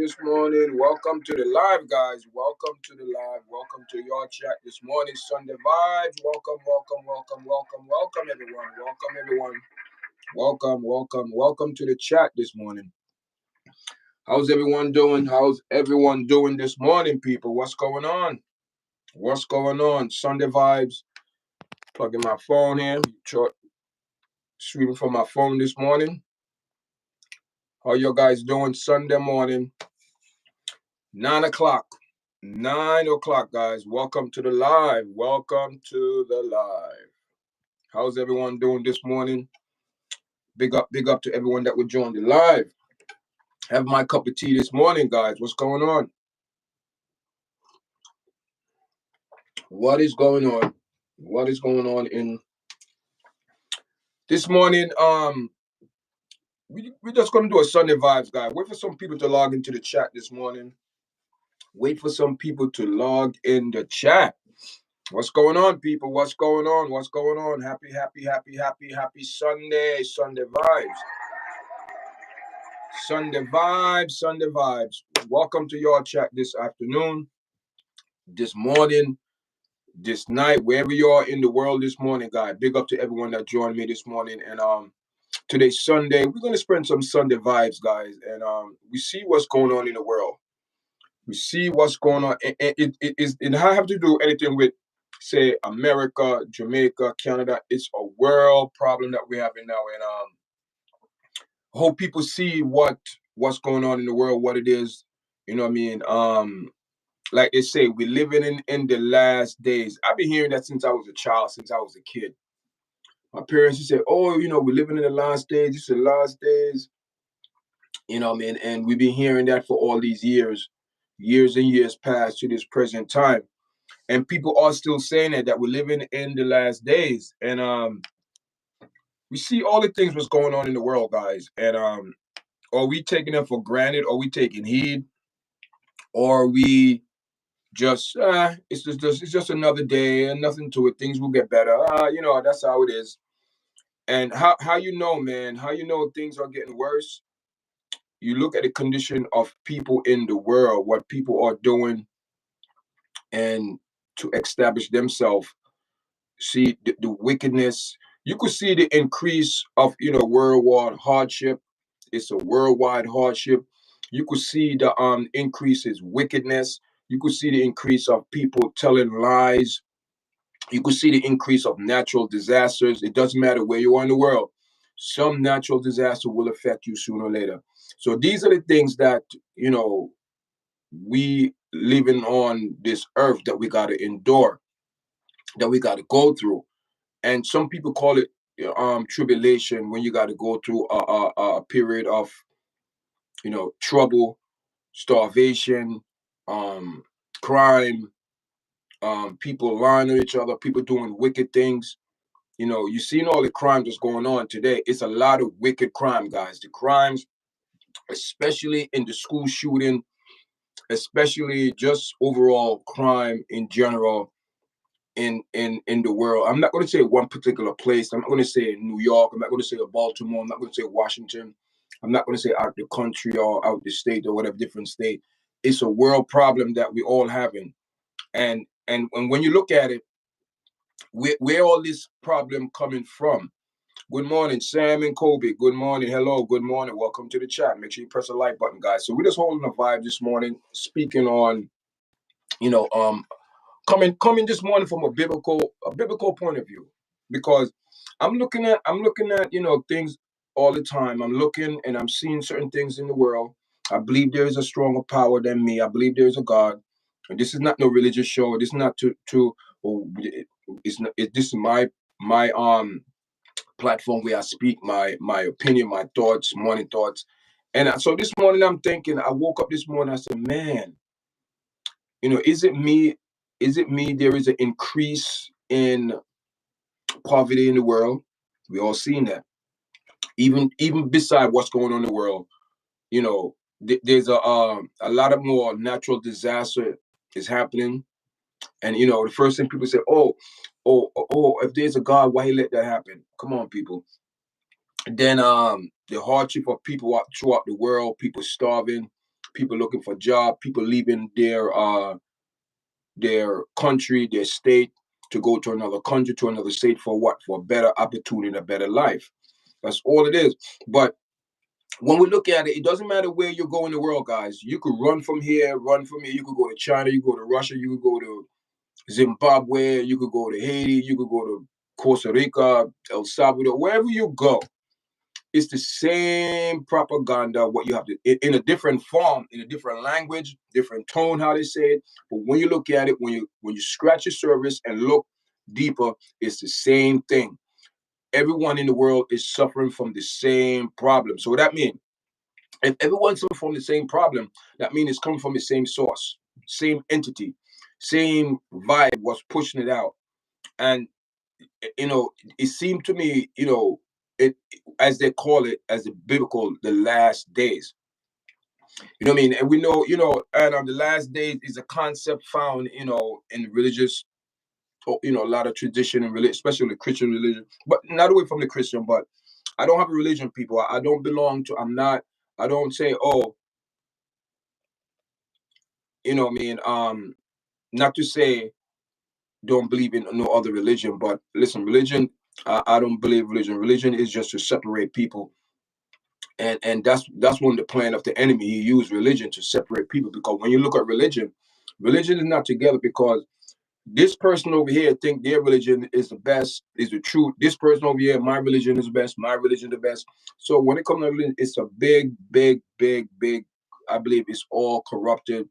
this morning. Welcome to the live, guys. Welcome to the live. Welcome to YARDCHAT this morning. Sunday vibes. Welcome, everyone. Welcome to the chat this morning. How's everyone doing? This morning, people? What's going on? Sunday vibes. Plugging my phone here. Streaming from my phone this morning. How you guys doing? Sunday morning, 9 o'clock. 9 o'clock, guys. Welcome to the live. How's everyone doing this morning? Big up to everyone that would join the live. Have my cup of tea this morning, guys. What's going on? What is going on in this morning? We're just gonna do a Sunday vibes, guys. Wait for some people to log into the chat this morning. Wait for some people to log in the chat. What's going on, people? What's going on? Happy Sunday. Sunday vibes. Welcome to YARDCHAT this afternoon, this morning, this night, wherever you are in the world this morning, guys. Big up to everyone that joined me this morning. And today's Sunday. We're gonna spend some Sunday vibes, guys. And we see what's going on in the world. We see what's going on. And it doesn't have to do anything with, say, America, Jamaica, Canada. It's a world problem that we're having now. And hope people see what's going on in the world, what it is. You know what I mean? Like they say, we're living in the last days. I've been hearing that since I was a child, since I was a kid. My parents used to say, oh, we're living in the last days. This is the last days. You know what I mean? And we've been hearing that for all these years and years past to this present time. And people are still saying that we're living in the last days. And we see all the things what's going on in the world, guys. And are we taking them for granted? Are we taking heed? Or are we just, it's just another day and nothing to it. Things will get better. That's how it is. And how you know, man, how you know things are getting worse? You look at the condition of people in the world, what people are doing, and to establish themselves. See the wickedness. You could see the increase of worldwide hardship. It's a worldwide hardship. You could see the increases wickedness. You could see the increase of people telling lies. You could see the increase of natural disasters. It doesn't matter where you are in the world. Some natural disaster will affect you sooner or later. So these are the things that, we living on this earth that we got to endure, that we got to go through. And some people call it tribulation, when you got to go through a period of, trouble, starvation, crime, people lying to each other, people doing wicked things. You've seen all the crime that's going on today. It's a lot of wicked crime, guys. The crimes, especially in the school shooting, especially just overall crime in general in the world. I'm not going to say one particular place. I'm not going to say New York. I'm not going to say Baltimore. I'm not going to say Washington. I'm not going to say out the country or out the state or whatever different state. It's a world problem that we all having. And when you look at it, where all this problem coming from? Good morning, Sam and Kobe. Good morning. Hello. Good morning. Welcome to the chat. Make sure you press the like button, guys. So we're just holding a vibe this morning, speaking on, coming this morning from a biblical point of view, because I'm looking at things all the time. I'm looking and I'm seeing certain things in the world. I believe there is a stronger power than me. I believe there is a God. And this is not no religious show. This is not this is my platform where I speak my opinion, my thoughts, morning thoughts. And so this morning I'm thinking, I woke up this morning, I said, man, is it me? There is an increase in poverty in the world. We all seen that. Even beside what's going on in the world, there's a lot of more natural disaster is happening. And the first thing people say, oh, if there's a God, why he let that happen? Come on, people. Then the hardship of people throughout the world, people starving, people looking for job, people leaving their country, their state, to go to another country, to another state for what? For a better opportunity and a better life. That's all it is. But when we look at it, it doesn't matter where you go in the world, guys. You could run from here, run from here. You could go to China, you could go to Russia, you could go to Zimbabwe, you could go to Haiti, you could go to Costa Rica, El Salvador, wherever you go. It's the same propaganda, what you have to, in a different form, in a different language, different tone, how they say it. But when you look at it, when you scratch the surface and look deeper, it's the same thing. Everyone in the world is suffering from the same problem. So what that means, if everyone's suffering from the same problem, that means it's coming from the same source, same entity, same vibe was pushing it out. And it seemed to me, it, as they call it, as the biblical, the last days. You know what I mean? And we know, and the last days is a concept found, in religious, a lot of tradition and religion, especially the Christian religion, but not away from the Christian. But I don't have a religion, people. I don't belong to. I'm not. I don't say, oh, you know what I mean. Not to say don't believe in no other religion, but listen, religion. I don't believe religion. Religion is just to separate people, and that's one of the plan of the enemy. He used religion to separate people, because when you look at religion, religion is not together, because this person over here think their religion is the best, is the truth. This person over here, my religion is the best, my religion the best. So when it comes to religion, it's a big, big, big, big. I believe it's all corrupted.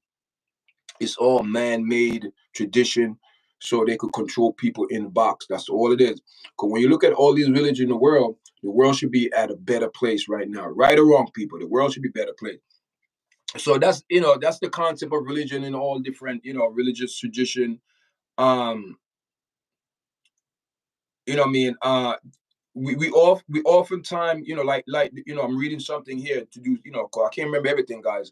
It's all man-made tradition, so they could control people in the box. That's all it is. Because when you look at all these religions in the world should be at a better place right now. Right or wrong, people, the world should be a better place. So that's the concept of religion in all different, religious tradition. Um, you know what I mean? We oftentimes, I'm reading something here to do, 'cause I can't remember everything, guys.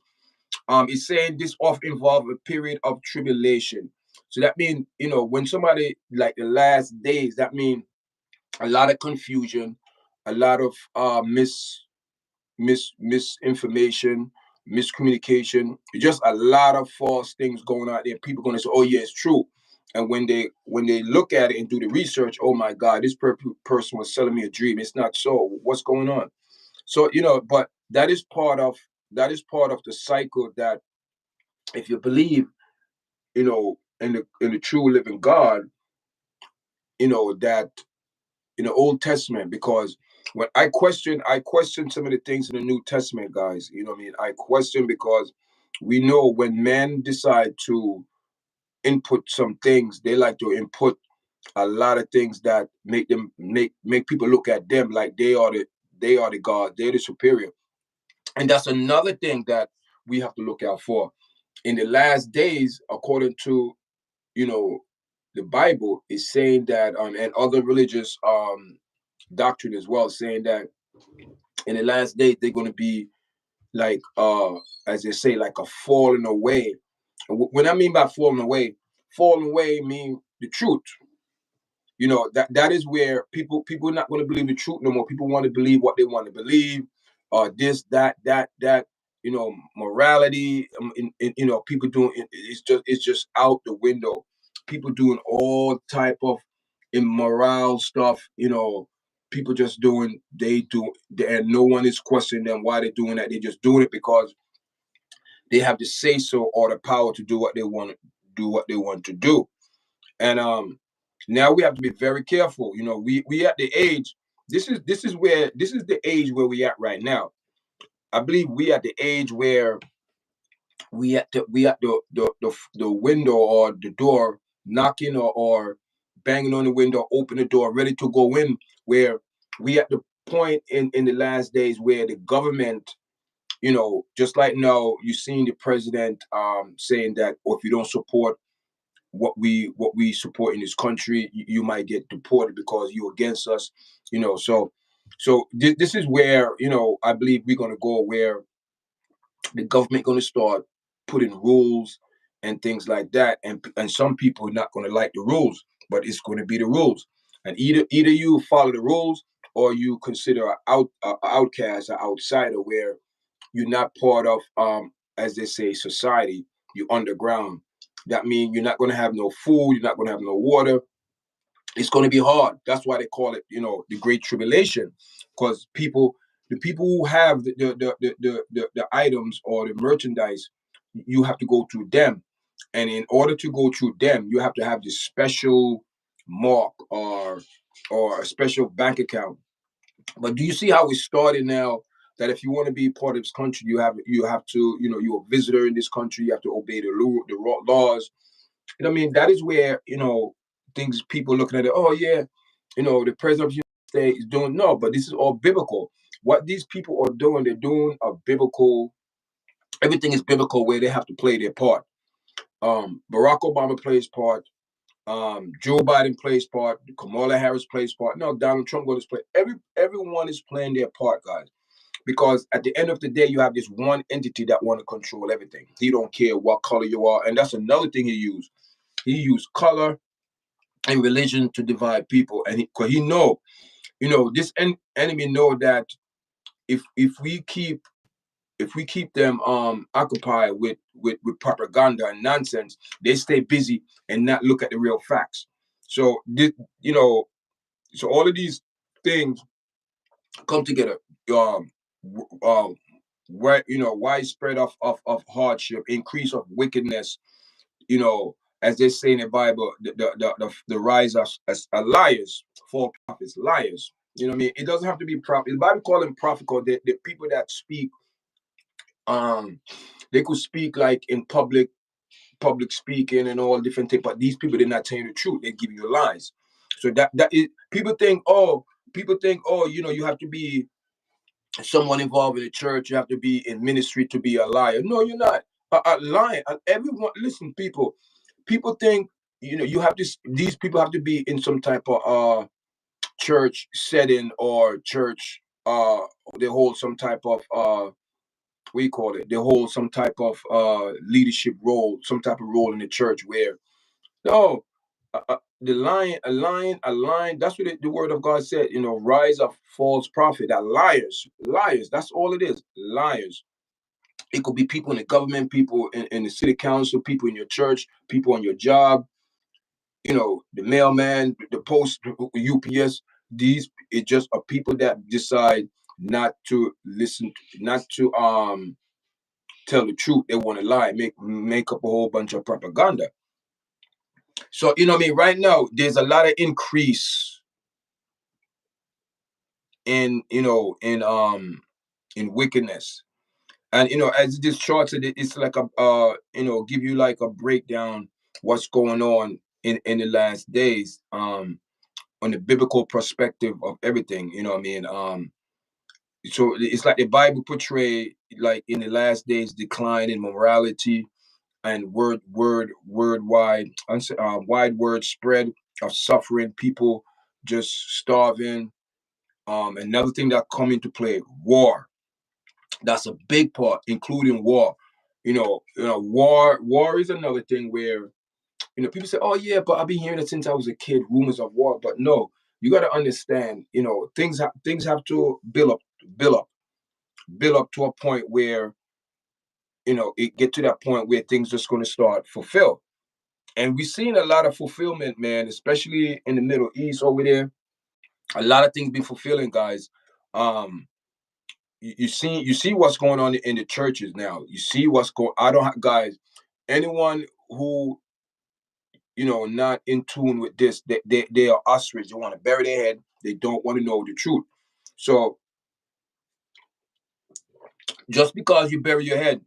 It's saying this often involve a period of tribulation. So that means, when somebody like the last days, that means a lot of confusion, a lot of misinformation, miscommunication, just a lot of false things going out there. People gonna say, "Oh yeah, it's true," and when they look at it and do the research, oh my God, this person was selling me a dream. It's not so. What's going on? So but that is part of the cycle, that if you believe, in the true living God, that in the Old Testament, because when I question some of the things in the New Testament, guys. You know what I mean? I question, because we know when men decide to input some things, they like to input a lot of things that make people look at them like they are the God, they're the superior. And that's another thing that we have to look out for. In the last days, according to, you know, the Bible is saying that, and other religious doctrine as well, saying that in the last days they're going to be like, as they say, like a falling away. And when I mean by falling away mean the truth. That is where people are not going to believe the truth no more. People want to believe what they want to believe, this, that, morality. People doing it's just out the window. People doing all type of immoral stuff. People just doing, they do, and no one is questioning them why they're doing that. They're just doing it because they have the say so or the power to do what they want to do. And now we have to be very careful. We at the age. This is the age where we at right now. I believe we at the age where we at the window or the door, knocking or banging on the window, open the door, ready to go in. Where we at the point in the last days where the government, just like now, you seen the president saying that, or if you don't support what we support in this country, you might get deported because you're against us. So this is where, I believe we're going to go, where the government going to start putting rules and things like that, and some people are not going to like the rules, but it's going to be the rules. And either you follow the rules, or you consider an outcast, an outsider, where you're not part of as they say, society, you're underground. That means you're not going to have no food, you're not going to have no water. It's going to be hard. That's why they call it, the Great Tribulation, because the people who have the items or the merchandise, you have to go through them, and in order to go through them, you have to have this special mark or a special bank account. But do you see how it started now? That if you want to be part of this country, you have to, you're a visitor in this country. You have to obey the laws. What I mean, that is where, things people looking at it. Oh yeah, the president of the United States is doing, no, but this is all biblical. What these people are doing, they're doing a biblical. Everything is biblical where they have to play their part. Barack Obama plays part. Joe Biden plays part. Kamala Harris plays part. No, Donald Trump going to play. Everyone is playing their part, guys. Because at the end of the day, you have this one entity that want to control everything. He don't care what color you are, and that's another thing he used. He used color and religion to divide people, and because he know, this enemy know that if we keep them occupied with propaganda and nonsense, they stay busy and not look at the real facts. So this, so all of these things come together. Um, widespread of hardship, increase of wickedness. As they say in the Bible, the rise of liars, false prophets, liars. You know what I mean? It doesn't have to be prophet. The Bible call them prophet because the people that speak, they could speak like in public speaking and all different things, but these people, they're not telling the truth. They give you lies. So that is, people think, oh, you have to be someone involved in the church, you have to be in ministry to be a liar. No, you're not. A liar. Everyone, listen, people think, you have this. These people have to be in some type of church setting or church. They hold some type of we call it. They hold some type of leadership role, some type of role in the church. Where no, the lion, a lion. That's what the word of God said. Rise of false prophet. That liars. That's all it is. Liars. It could be people in the government, people in the city council, people in your church, people on your job. The mailman, the post, UPS. These it just are people that decide not to listen, not to tell the truth. They want to lie, make up a whole bunch of propaganda. So what I mean. Right now, there's a lot of increase in in wickedness, and as this chart said, it's like a give you like a breakdown what's going on in the last days, on the biblical perspective of everything. What I mean. So it's like the Bible portray like in the last days decline in morality and wide word spread of suffering, people just starving. Another thing that come into play, war. That's a big part, including war. War is another thing where people say, "Oh yeah, but I've been hearing it since I was a kid, rumors of war." But no, you got to understand, things have to build up, build up to a point where it get to that point where things just going to start fulfill. And we've seen a lot of fulfillment, man, especially in the Middle East over there. A lot of things been fulfilling, guys. You see what's going on in the churches now. You see what's going. I don't have, guys. Anyone who not in tune with this, they are ostrich. They want to bury their head. They don't want to know the truth. So just because you bury your head,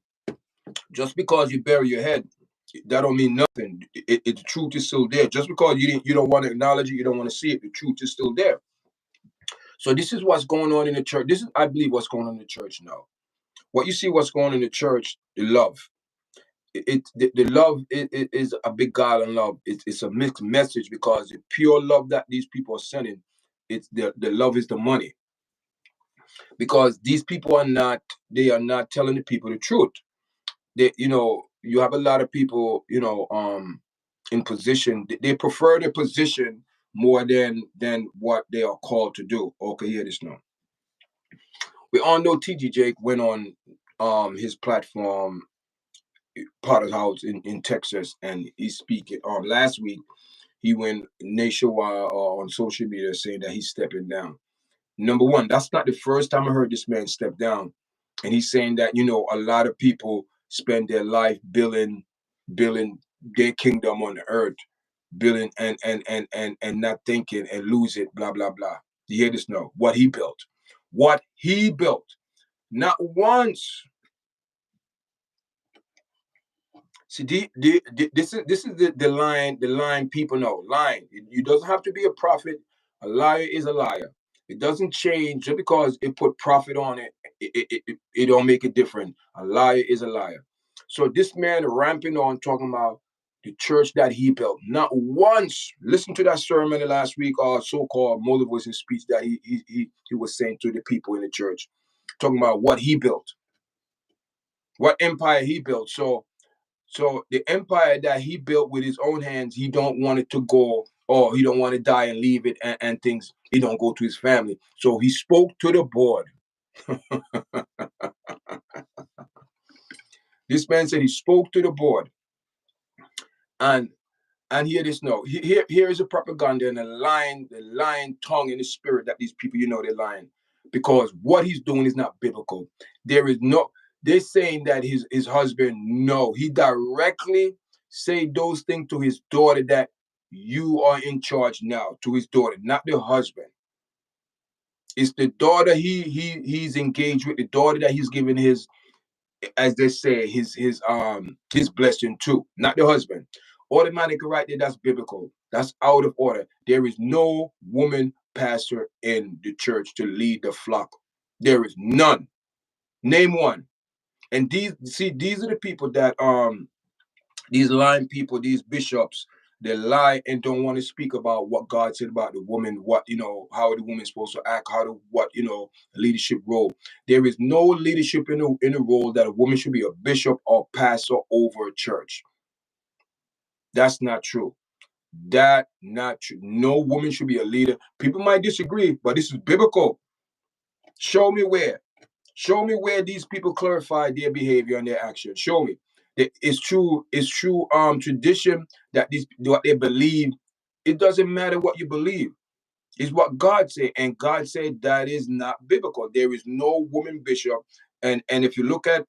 that don't mean nothing. The truth is still there. Just because you don't want to acknowledge it, you don't want to see it, the truth is still there. So this is what's going on in the church. This is, I believe, what's going on in the church now. What you see, what's going on in the church, the love. The love is a big God and love. It's a mixed message because the pure love that these people are sending, it's the love is the money. Because these people are not telling the people the truth. You have a lot of people, in position. They prefer their position more than what they are called to do. Okay, hear this now. We all know TG Jake went on his platform Potter's house in Texas, and he's speaking. Last week he went nationwide on social media saying that he's stepping down. Number one, that's not the first time I heard this man step down, and he's saying that a lot of people spend their life building their kingdom on the earth, building and not thinking and lose it, blah blah blah. You hear this? No, what he built, not once. See, this is the line people know. Lying. You doesn't have to be a prophet. A liar is a liar. It doesn't change just because it put prophet on it. It don't make it different. A liar is a liar. So this man ramping on talking about the church that he built. Not once. Listen to that sermon last week, or so-called motivational speech that he was saying to the people in the church, talking about what he built, what empire he built. So the empire that he built with his own hands, he don't want it to go, or he don't want to die and leave it, and things, he don't go to his family. So he spoke to the board. This man said he spoke to the board. And hear this now. Here is a propaganda and the lying tongue in the spirit that these people, they're lying. Because what he's doing is not biblical. They're saying that his husband, no, he directly say those things to his daughter, that you are in charge now, to his daughter, not the husband. It's the daughter he's engaged with, the daughter that he's given his, as they say, his blessing to, not the husband. Automatically right there, that's biblical. That's out of order. There is no woman pastor in the church to lead the flock. There is none. Name one. And these are the people that these lying people, these bishops, they lie and don't want to speak about what God said about the woman, what, how the woman's supposed to act, leadership role. There is no leadership in a role that a woman should be a bishop or pastor over a church. That's not true. That not true. No woman should be a leader. People might disagree, but this is biblical. Show me where. Show me where these people clarify their behavior and their action. Show me. It's true tradition that what they believe. It doesn't matter what you believe. It's what God said, and God said that is not biblical. There is no woman bishop. And if you look at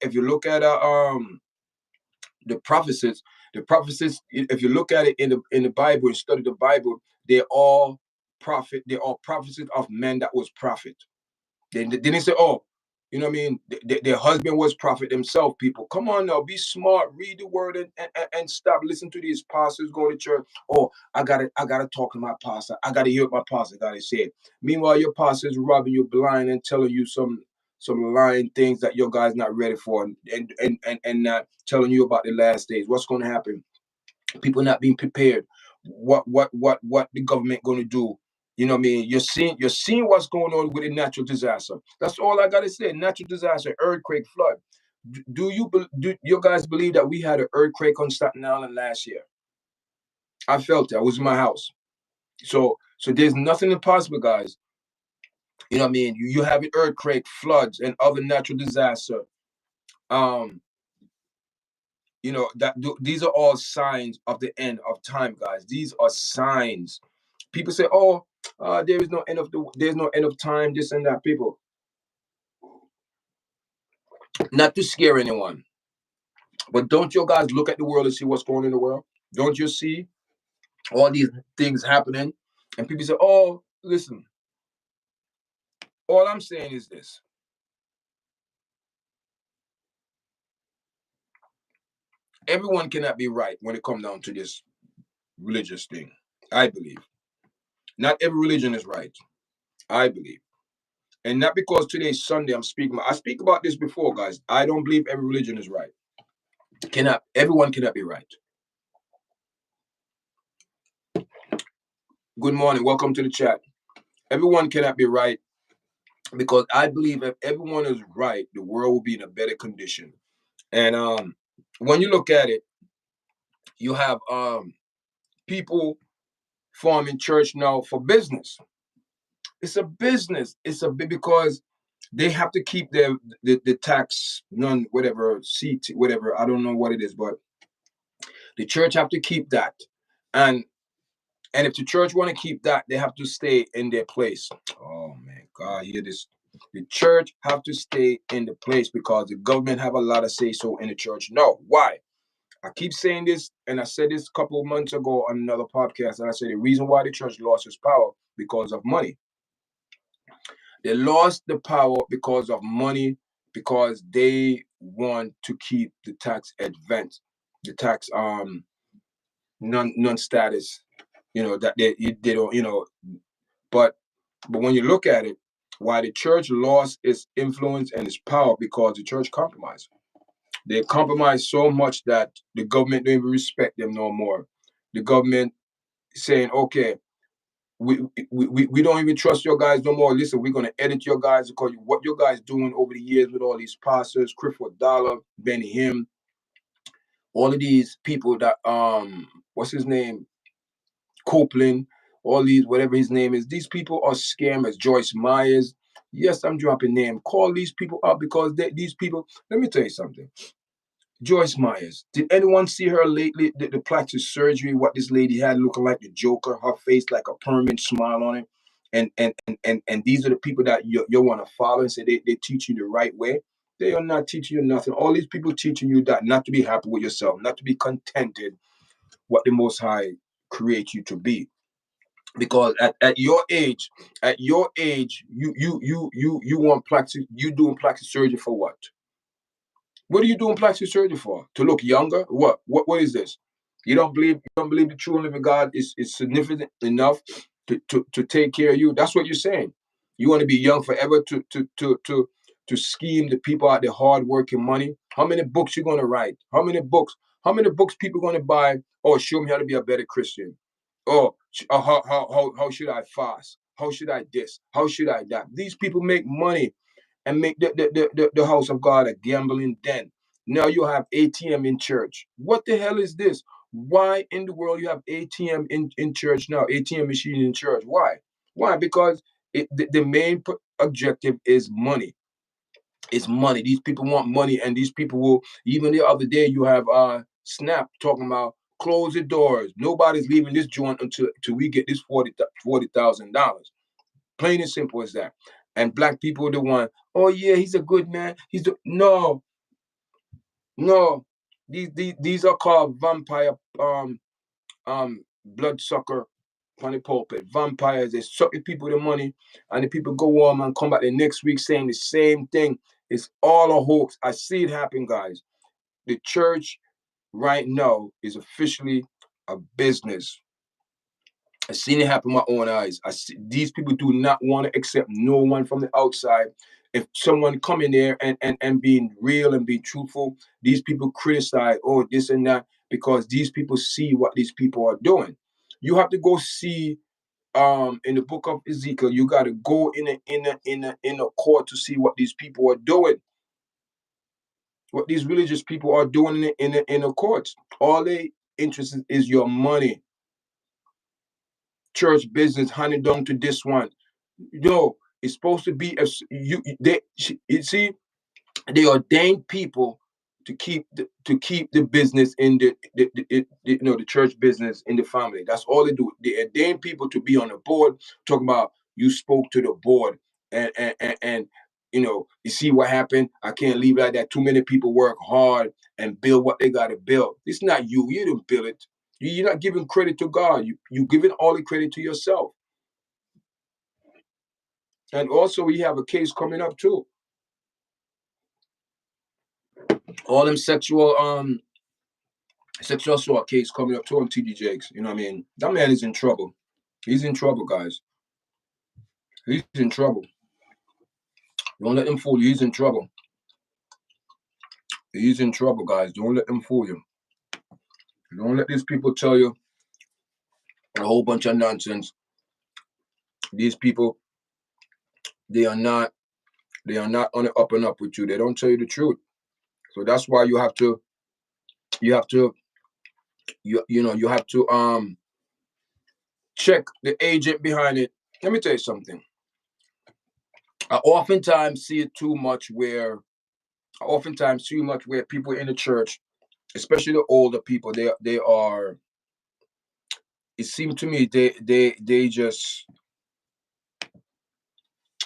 the prophecies, if you look at it in the Bible and study the Bible, they're all prophecies of men that was prophet. They didn't say, oh, you know what I mean? Their husband was prophet himself. People, come on now, be smart, read the word, and stop listening to these pastors going to church. Oh, I gotta talk to my pastor. I gotta hear what my pastor gotta say. Meanwhile, your pastor is robbing you blind and telling you some lying things that your guy's not ready for, and not telling you about the last days. What's going to happen? People not being prepared. What the government going to do? You know what I mean? You're seeing what's going on with a natural disaster. That's all I gotta say. Natural disaster, earthquake, flood. Do you guys believe that we had an earthquake on Staten Island last year? I felt it. I was in my house. So there's nothing impossible, guys. You know what I mean? You have an earthquake, floods, and other natural disaster. These are all signs of the end of time, guys. These are signs. People say, "Oh, there's no end of time." This and that. People, not to scare anyone, but don't you guys look at the world and see what's going on in the world? Don't you see all these things happening? And people say, "Oh, listen." All I'm saying is this: everyone cannot be right when it comes down to this religious thing. I believe not every religion is right. I believe. And not because today's Sunday I'm speaking. I speak about this before, guys. I don't believe every religion is right. Everyone cannot be right. Good morning. Welcome to the chat. Everyone cannot be right, because I believe if everyone is right, the world will be in a better condition. And when you look at it, you have people forming church now for business. It's a business. Because they have to keep the tax none whatever seat whatever, I don't know what it is, but the church have to keep that. And if the church want to keep that, they have to stay in their place. Oh man, God, hear this. The church have to stay in the place because the government have a lot of say so in the church. No, why? I keep saying this, and I said this a couple of months ago on another podcast, and I said the reason why the church lost its power because of money. They lost the power because of money, because they want to keep the tax advance, the tax non status, that they don't, but when you look at it, why the church lost its influence and its power, because the church compromised. They compromised so much that the government don't even respect them no more. The government saying, okay, we don't even trust your guys no more. Listen, we're gonna edit your guys because what your guys doing over the years with all these pastors, Clifford Dollar, Benny Hinn, all of these people that what's his name? Copeland, all these, whatever his name is, these people are scammers. Joyce Myers. Yes, I'm dropping name. Call these people up because these people, let me tell you something. Joyce Myers. Did anyone see her lately? The plastic surgery, what this lady had looking like the Joker, her face like a permanent smile on it. And these are the people that you want to follow and say they teach you the right way. They are not teaching you nothing. All these people teaching you that not to be happy with yourself, not to be contented what the Most High create you to be. Because at your age, you want plastic, you doing plastic surgery for what? What are you doing plastic surgery for? To look younger? What is this? You don't believe the true and living God is significant enough to take care of you? That's what you're saying. You want to be young forever to scheme the people out their hard working money. How many books you gonna write? How many books people gonna buy? Oh, show me how to be a better Christian. Oh, how should I fast? How should I this? How should I that? These people make money and make the house of God a gambling den. Now you have ATM in church. What the hell is this? Why in the world you have ATM in church now? ATM machine in church. Why? Why? Because the main objective is money. It's money. These people want money, and these people will. Even the other day, you have Snap talking about close the doors. Nobody's leaving this joint until we get this $40,000. Plain and simple as that. And black people are the one. Oh yeah, he's a good man. No. These are called vampire bloodsucker on the pulpit. Vampires, they suck the people the money, and the people go home and come back the next week saying the same thing. It's all a hoax. I see it happen, guys. The church right now is officially a business. I've seen it happen with my own eyes. These people do not want to accept no one from the outside. If someone come in there and being real and being truthful, these people criticize, oh, this and that, because these people see what these people are doing. You have to go see in the book of Ezekiel, you got to go in a court to see what these people are doing. What these religious people are doing in the courts. All they interested is your money. Church business handed down to this one. It's supposed to be you see, they ordained people to keep the business in the church business in the family. That's all they do. They ordain people to be on the board. Talking about you spoke to the board and you see what happened. I can't leave it like that. Too many people work hard and build what they got to build. It's not you. You didn't build it. You're not giving credit to God. You giving all the credit to yourself. And also, we have a case coming up too. All them sexual assault case coming up too on TD Jakes. You know what I mean? That man is in trouble. He's in trouble, guys. He's in trouble. Don't let them fool you. He's in trouble. He's in trouble, guys. Don't let them fool you. Don't let these people tell you a whole bunch of nonsense. These people, they are not on the up and up with you. They don't tell you the truth. So that's why you have to you have to check the agent behind it. Let me tell you something. I oftentimes see it too much where people in the church, especially the older people, they are. It seems to me they just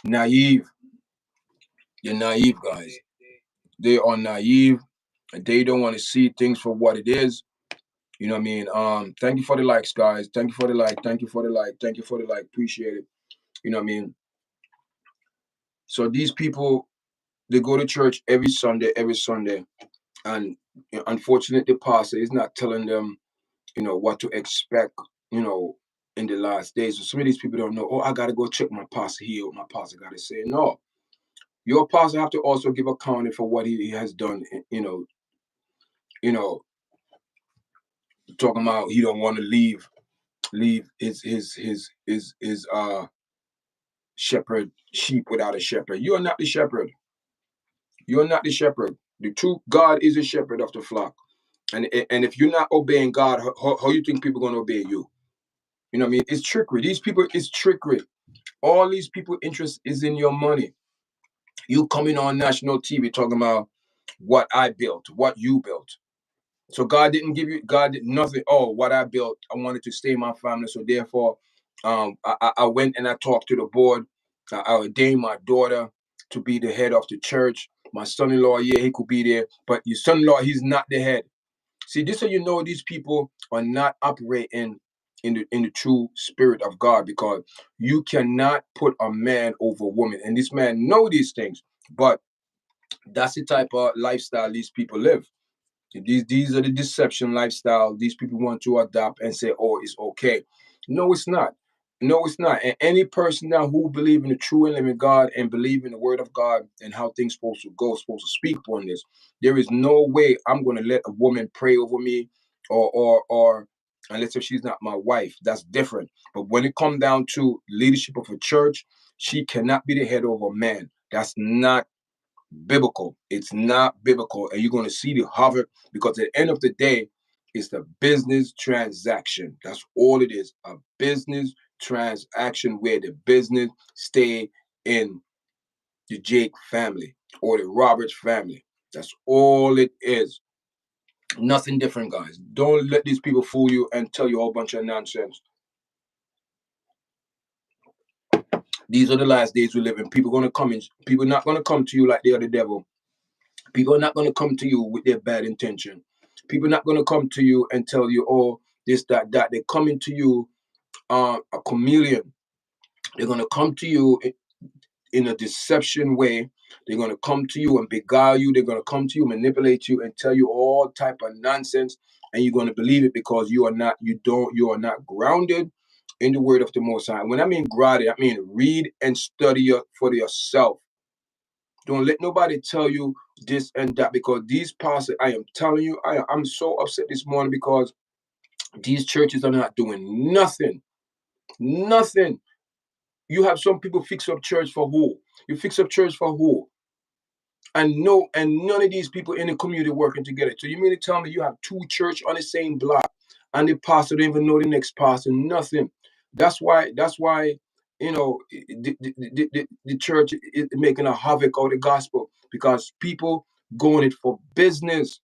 naive. They're naive guys. They are naive. They don't want to see things for what it is. You know what I mean? Thank you for the likes, guys. Thank you for the like. Thank you for the like. Thank you for the like. Appreciate it. You know what I mean? So these people, they go to church every Sunday, and unfortunately, the pastor is not telling them, what to expect, you know, in the last days. So some of these people don't know. Oh, I gotta go check my pastor here. What my pastor gotta say. No, your pastor have to also give accounting for what he has done. You know, talking about he don't want to leave his shepherd sheep without a shepherd. You are not the shepherd. You are not the shepherd. The true God is a shepherd of the flock. And if you're not obeying God, how you think people are gonna obey you? You know what I mean? It's trickery. These people, it's trickery. All these people interest is in your money. You coming on national TV talking about what I built, what you built. So God didn't give you, God did nothing. Oh, what I built, I wanted to stay in my family. So therefore, I went and I talked to the board. I ordained my daughter to be the head of the church. My son-in-law, yeah, he could be there. But your son-in-law, he's not the head. See, this so you know these people are not operating in the true spirit of God, because you cannot put a man over a woman. And this man know these things, but that's the type of lifestyle these people live. These are the deception lifestyle these people want to adopt and say, oh, it's okay. No, it's not. No, it's not. And any person now who believe in the true and living God and believe in the word of God and how things supposed to go, supposed to speak upon this, there is no way I'm going to let a woman pray over me, or unless if she's not my wife. That's different. But when it comes down to leadership of a church, she cannot be the head of a man. That's not biblical. It's not biblical. And you're going to see the hover, because at the end of the day, it's the business transaction. That's all it is. A business transaction where the business stay in the Jake family or the Roberts family. That's all it is. Nothing different, guys. Don't let these people fool you and tell you a whole bunch of nonsense. These are the last days we live in. People are gonna come in. People are not gonna come to you like they are the devil. People are not going to come to you with their bad intention. People are not going to come to you and tell you, oh, this, that, that. They're coming to you a chameleon. They're going to come to you in a deception way. They're going to come to you and beguile you. They're going to come to you, manipulate you, and tell you all type of nonsense, and you're going to believe it because you are not grounded in the word of the Most High. When I mean grounded, I mean read and study for yourself. Don't let nobody tell you this and that, because these pastors, I am telling you, I'm so upset this morning because these churches are not doing nothing. Nothing. You have some people fix up church for who? You fix up church for who? And no, and none of these people in the community working together. So you mean to tell me you have two church on the same block and the pastor don't even know the next pastor? Nothing. That's why the church is making a havoc of the gospel, because people going it for business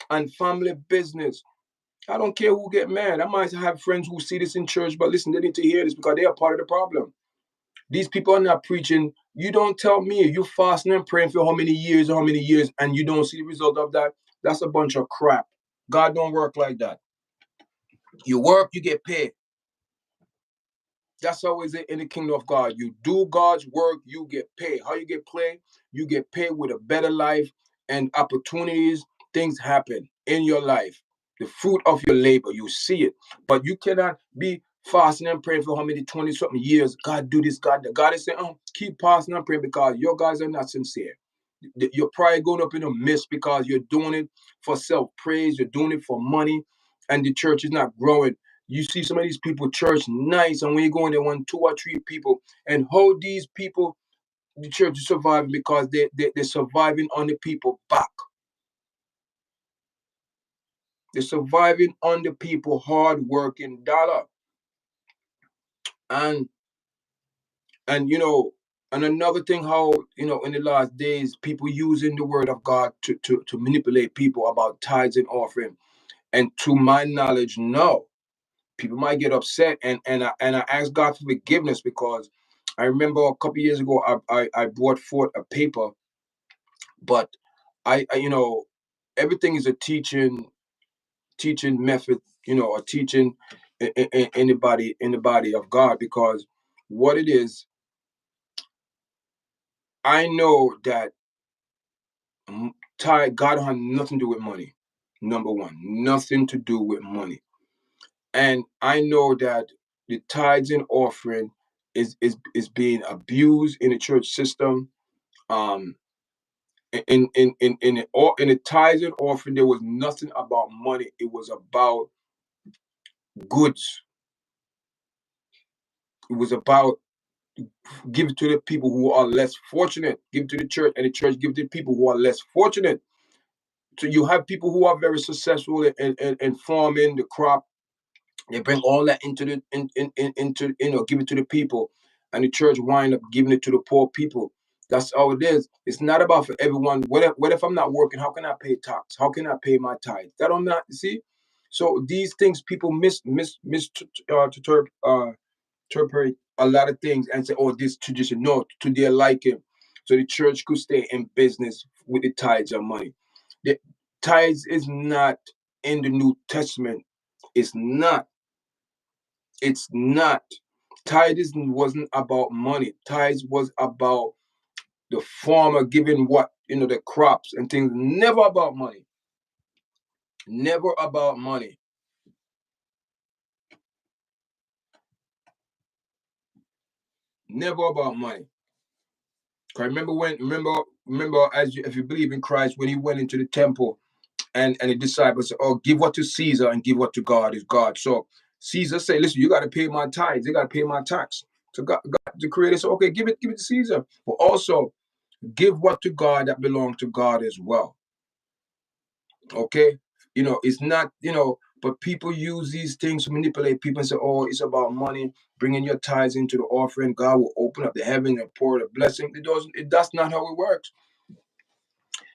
and family business. I don't care who get mad. I might have friends who see this in church, but listen, they need to hear this because they are part of the problem. These people are not preaching. You don't tell me you fasting and praying for how many years and you don't see the result of that. That's a bunch of crap. God don't work like that. You work, you get paid. That's always it in the kingdom of God. You do God's work, you get paid. How you get paid? You get paid with a better life and opportunities. Things happen in your life. The fruit of your labor, you see it. But you cannot be fasting and praying for how many 20 something years. God do this, God. God is saying, keep fasting and praying because your guys are not sincere. You're probably going up in a mist because you're doing it for self-praise, you're doing it for money, and the church is not growing. You see some of these people, church nice, and when you go in there, one, two, or three people, and how these people, the church is surviving because they're surviving on the people back. They're surviving on the people hard working dollar. And And and another thing, how in the last days, people using the word of God to manipulate people about tithes and offering. And to my knowledge, no. People might get upset, and I ask God for forgiveness, because I remember a couple years ago I brought forth a paper, but I everything is a teaching method, a teaching in the body of God, because what it is, I know that tithe, God has nothing to do with money. Number one, nothing to do with money. And I know that the tithes and offering is being abused in the church system. Um, in the tithes and offering, there was nothing about money. It was about goods. It was about give it to the people who are less fortunate. Give it to the church, and the church give it to the people who are less fortunate. So you have people who are very successful in farming the crop. They bring all that into into give it to the people, and the church wind up giving it to the poor people. That's how it is. It's not about for everyone. What if I'm not working? How can I pay tax? How can I pay my tithe? That I'm not. See, so these things people interpret a lot of things and say, "Oh, this tradition." No, to their liking, so the church could stay in business with the tithes of money. The tithes is not in the New Testament. It's not. It's not. Tithes wasn't about money. Tithes was about the farmer giving the crops and things. Never about money. Never about money. Never about money. Cause remember, if you believe in Christ, when he went into the temple, and the disciples said, "Oh, give what to Caesar and give what to God is God." So Caesar said, "Listen, you got to pay my tithes. You got to pay my tax." So God, the Creator said, "Okay, give it to Caesar, but also give what to God that belongs to God as well." Okay, it's not, but people use these things to manipulate people and say, "Oh, it's about money. Bringing your tithes into the offering, God will open up the heaven and pour the blessing." It doesn't. That's not how it works.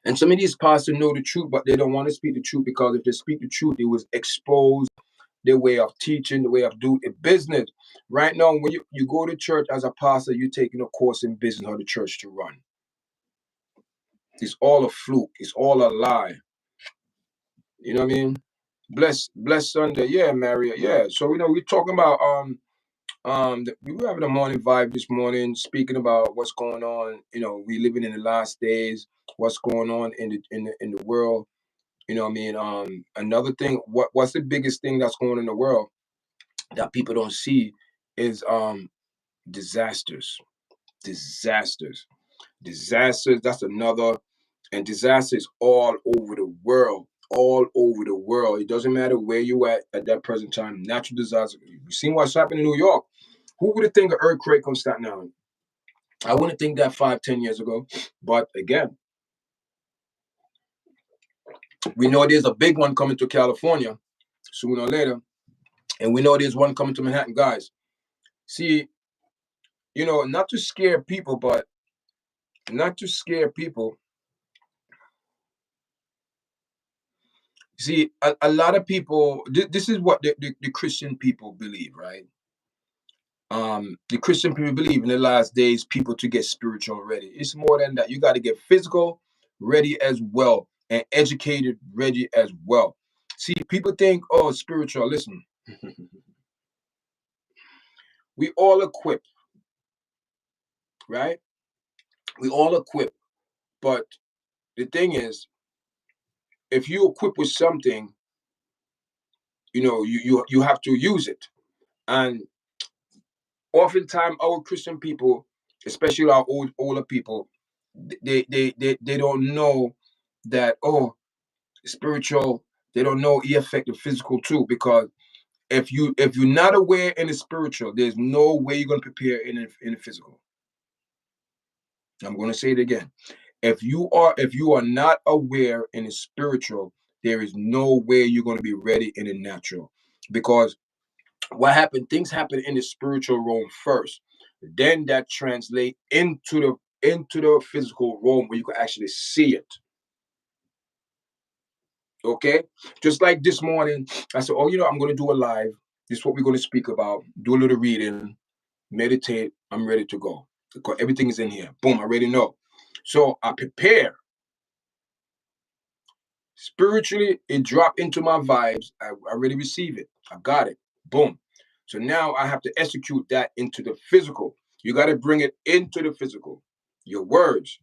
And some of these pastors know the truth, but they don't want to speak the truth, because if they speak the truth, it was expose their way of teaching, the way of doing a business. Right now, when you go to church as a pastor, you're taking a course in business, how the church to run. It's all a fluke. It's all a lie. You know what I mean? Bless Sunday. Yeah, Maria. Yeah. So we're talking about we were having a morning vibe this morning, speaking about what's going on. We living in the last days. What's going on in the world? You know what I mean? Another thing, what's the biggest thing that's going on in the world that people don't see is disasters. Disasters. Disasters, that's another, and disasters all over the world. All over the world. It doesn't matter where you at that present time. Natural disaster. You've seen what's happening in New York. Who would have think an earthquake on Staten Island? I wouldn't think that 5, 10 years ago. But again, we know there's a big one coming to California sooner or later. And we know there's one coming to Manhattan, guys. See, not to scare people, but not to scare people. See, a lot of people, this is what the Christian people believe, right? The Christian people believe in the last days, people to get spiritual ready. It's more than that. You got to get physical ready as well, and educated ready as well. See, people think, oh, spiritual. Listen, we all equip, right? We all equip. But the thing is, if you equip with something, you have to use it. And oftentimes, our Christian people, especially our older people, they don't know that, oh, spiritual. They don't know it affect the physical too, because if you're not aware in the spiritual, there's no way you're gonna prepare in the physical. I'm gonna say it again. If you are not aware in the spiritual, there is no way you're gonna be ready in the natural. Because what happened? Things happen in the spiritual realm first. then that translate into the physical realm where you can actually see it. Okay, just like this morning, I said, oh, I'm going to do a live. This is what we're going to speak about. Do a little reading, meditate. I'm ready to go because everything is in here. Boom, I already know. So I prepare. Spiritually, it dropped into my vibes. I already receive it. I got it. Boom. So now I have to execute that into the physical. You got to bring it into the physical. Your words.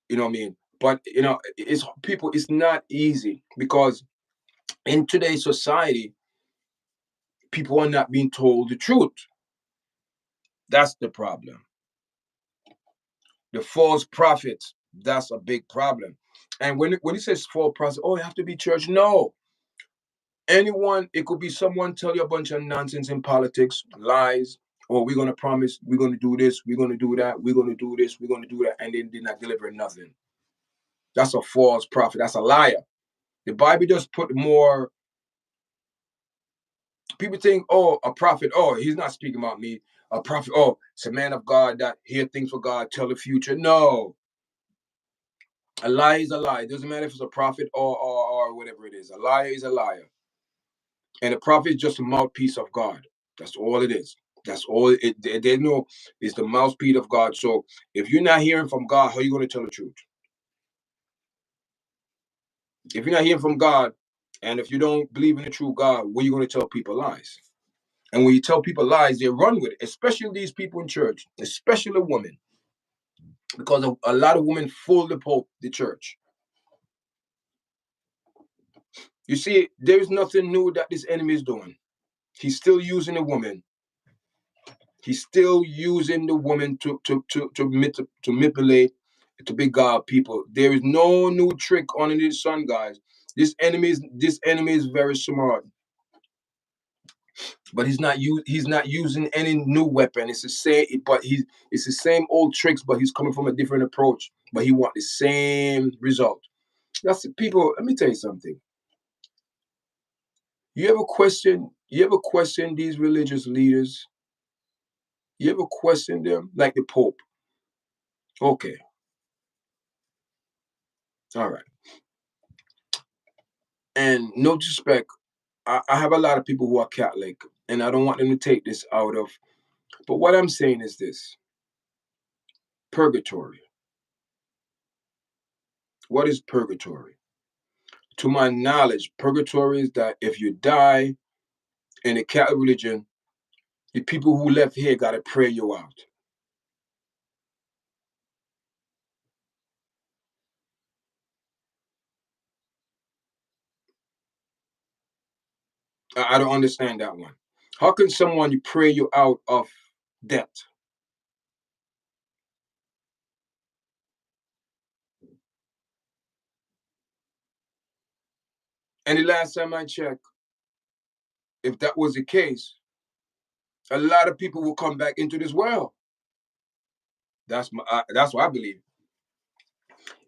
You know what I mean? But it's not easy because in today's society, people are not being told the truth. That's the problem. The false prophets, that's a big problem. And when he says false prophet, oh, you have to be church. No. Anyone, it could be someone tell you a bunch of nonsense in politics, lies, or we're going to promise, we're going to do this, we're going to do that, we're going to do this, we're going to do that, and then they're not delivering nothing. That's a false prophet. That's a liar. The Bible just put more. People think, oh, a prophet, oh, he's not speaking about me. A prophet, oh, it's a man of God that hear things for God, tell the future. No. A lie is a lie. It doesn't matter if it's a prophet or whatever it is. A liar is a liar. And a prophet is just a mouthpiece of God. That's all it is. That's all they know is the mouthpiece of God. So if you're not hearing from God, how are you going to tell the truth? If you're not hearing from God, and if you don't believe in the true God, what are you going to tell people lies? And when you tell people lies, they run with it, especially these people in church, especially women, because a lot of women fool the church. You see, there's nothing new that this enemy is doing. He's still using the woman. He's still using the woman to manipulate, to beguile people. There is no new trick under the sun, guys. This enemy is very smart, but he's not using any new weapon. It's the same, it's the same old tricks, but he's coming from a different approach. But he wants the same result. That's the people. Let me tell you something. You ever question these religious leaders? You ever question them? Like the Pope. Okay. All right. And no disrespect, I have a lot of people who are Catholic, and I don't want them to take this out of. But what I'm saying is this: purgatory. What is purgatory? To my knowledge, purgatory is that if you die in the Catholic religion, the people who left here got to pray you out. I don't understand that one. How can someone pray you out of death? And the last time I checked, if that was the case, a lot of people will come back into this world. That's what I believe.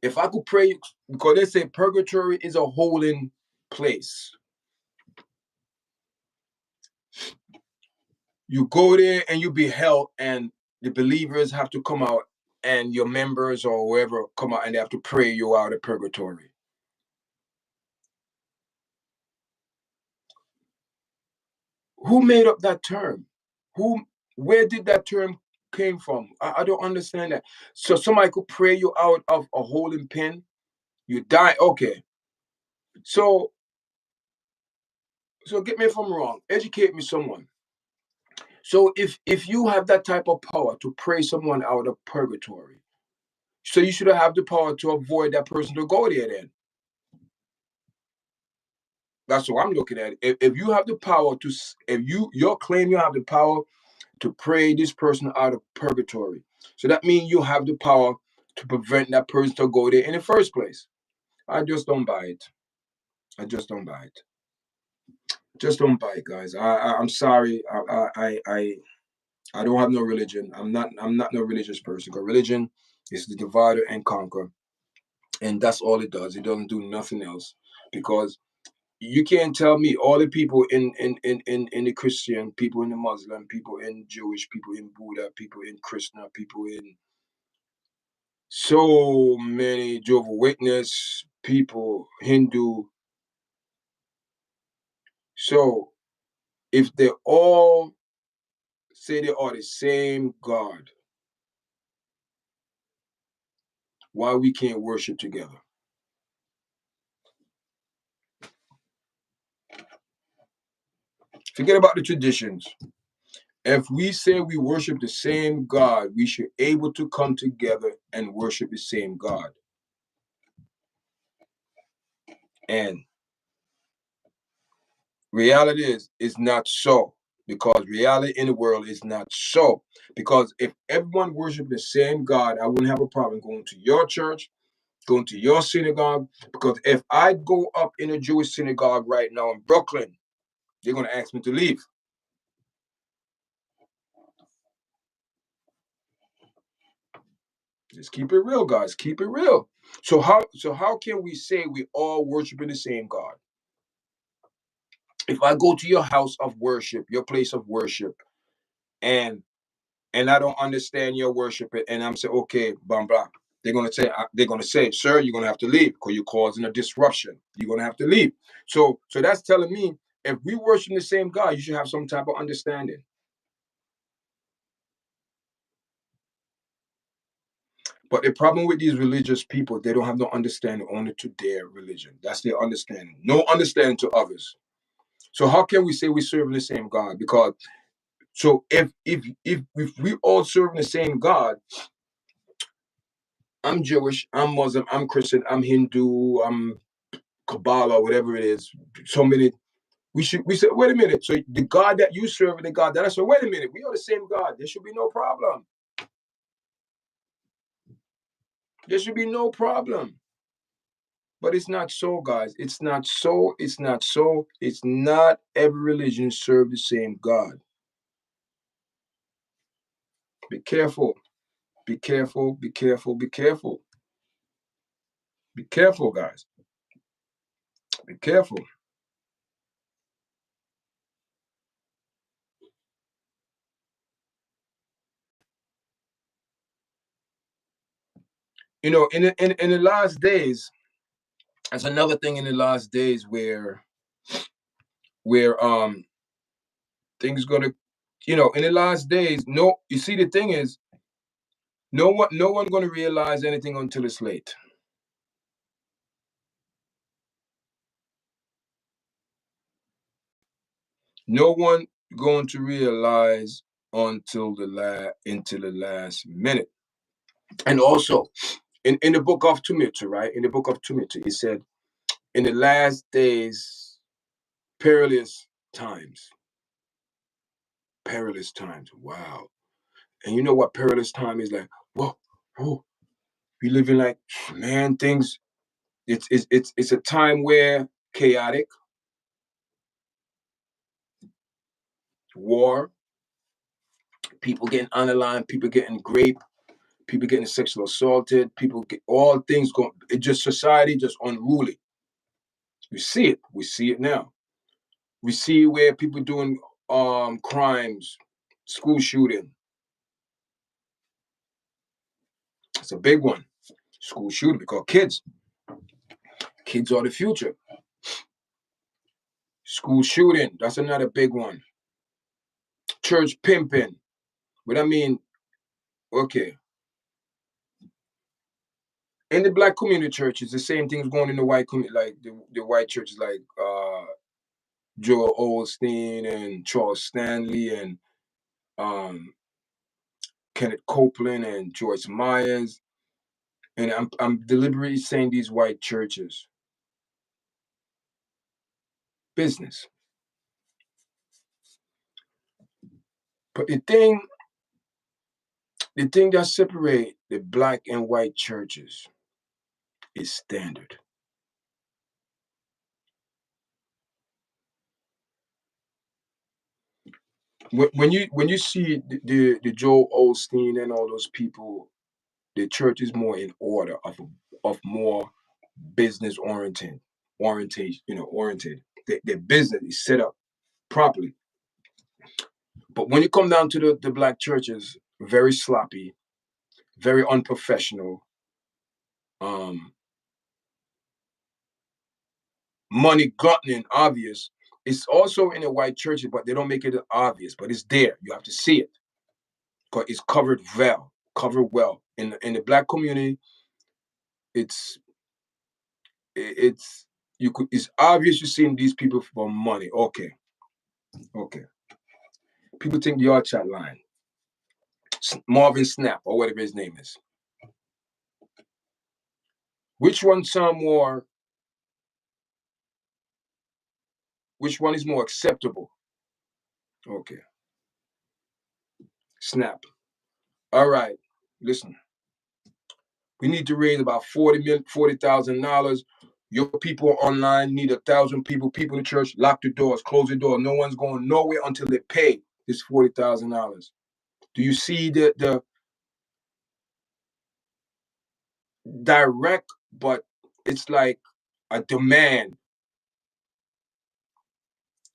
If I could pray, because they say purgatory is a holding place. You go there and you be held, and the believers have to come out, and your members or whoever come out, and they have to pray you out of purgatory. Who made up that term? Where did that term came from? I don't understand that. So somebody could pray you out of a holding pen. You die. Okay. So get me if I'm wrong. Educate me, someone. So if you have that type of power to pray someone out of purgatory, so you should have the power to avoid that person to go there then. That's what I'm looking at. If you have the power to, if your claim you have the power to pray this person out of purgatory, so that means you have the power to prevent that person to go there in the first place. I just don't buy it. I just don't buy it. Just don't buy it, guys. I'm sorry. I don't have no religion. I'm not no religious person. Because religion is the divider and conquer, and that's all it does. It doesn't do nothing else. Because You can't tell me all the people in the Christian, people in the Muslim, people in Jewish, people in Buddha, people in Krishna, people in so many Jehovah's Witness, people, Hindu. So if they all say they are the same God, why we can't worship together? Forget about the traditions. If we say we worship the same God, we should able to come together and worship the same God. And reality is not so, because reality in the world is not so. Because if everyone worshiped the same God, I wouldn't have a problem going to your church, going to your synagogue. Because if I go up in a Jewish synagogue right now in Brooklyn, they're going to ask me to leave. Just keep it real, guys. Keep it real. So how can we say we all worshiping the same God? If I go to your house of worship, your place of worship, and I don't understand your worship, and I'm saying, okay, bam, blah. They're gonna say, sir, you're gonna have to leave because you're causing a disruption. You're gonna have to leave. So that's telling me if we worship the same God, you should have some type of understanding. But the problem with these religious people, they don't have no understanding only to their religion. That's their understanding. No understanding to others. So how can we say we serve the same God? Because so if we all serve the same God, I'm Jewish, I'm Muslim, I'm Christian, I'm Hindu, I'm Kabbalah, whatever it is. So many. We said, wait a minute. So the God that you serve and the God that I serve, wait a minute. We are the same God. There should be no problem. There should be no problem. But it's not so, guys. It's not so. It's not so. It's not every religion serve the same God. Be careful. Be careful. Be careful. Be careful. Be careful, guys. Be careful. You know, in the last days, that's another thing in the last days where things gonna, you know, in the last days, no, you see the thing is, no one gonna realize anything until it's late. No one going to realize until the last minute. And also in the book of Timothy, right? In the book of Timothy, it said, in the last days, perilous times. Perilous times. Wow. And you know what perilous time is like? Whoa, whoa. We live in like, man, things. It's a time where chaotic, war, people getting unaligned, people getting raped, people getting sexually assaulted, people get all things going. It just society just unruly. We see it. We see it now. We see where people doing crimes, school shooting. It's a big one. School shooting because kids are the future. School shooting, that's another big one. Church pimping. But I mean, okay, in the black community churches, the same thing's going in the white community, like the white churches, like Joel Osteen and Charles Stanley and um, Kenneth Copeland and Joyce Myers. And I'm deliberately saying these white churches. Business. But the thing that separate the black and white churches is standard. When you see the Joel Osteen and all those people, the church is more in order of more business oriented. oriented. Their business is set up properly. But when you come down to the black churches, very sloppy, very unprofessional, money glutton, obvious. It's also in the white churches, but they don't make it obvious. But it's there. You have to see it because it's covered well. In the black community, it's it's obvious you're seeing these people for money. Okay. People think the YARDCHAT line, Marvin Snap or whatever his name is. Which one sound more? Which one is more acceptable? Okay. Snap. All right. Listen. We need to raise about $40,000. Your people online need 1,000 people. People in the church, lock the doors, close the door. No one's going nowhere until they pay this $40,000. Do you see the direct, but it's like a demand.